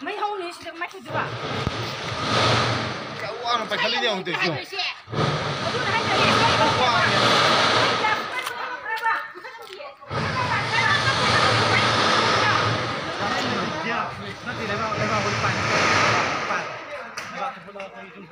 mấy hông này sẽ mấy cái gì vậy cái uang phải khali dia untuk tu nanti lewat depan lewat sebelah kiri tu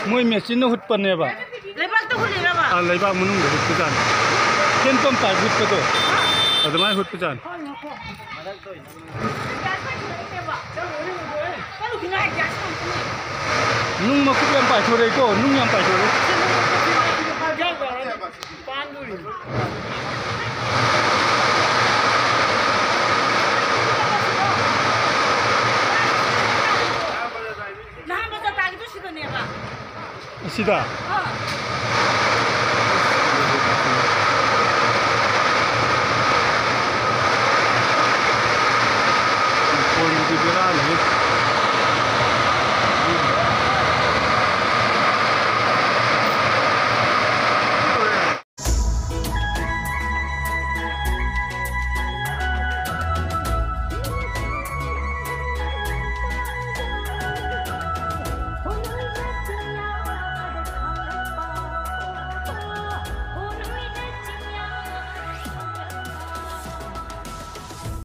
Mui mesin no hut panne ba. Lebak tu huli ba. Lebak munung hut pujan. Ken pom pai hut pa to. Adamai hut pujan. Nung ma ku yang pai thore ko, nung yang pai thore. Sida.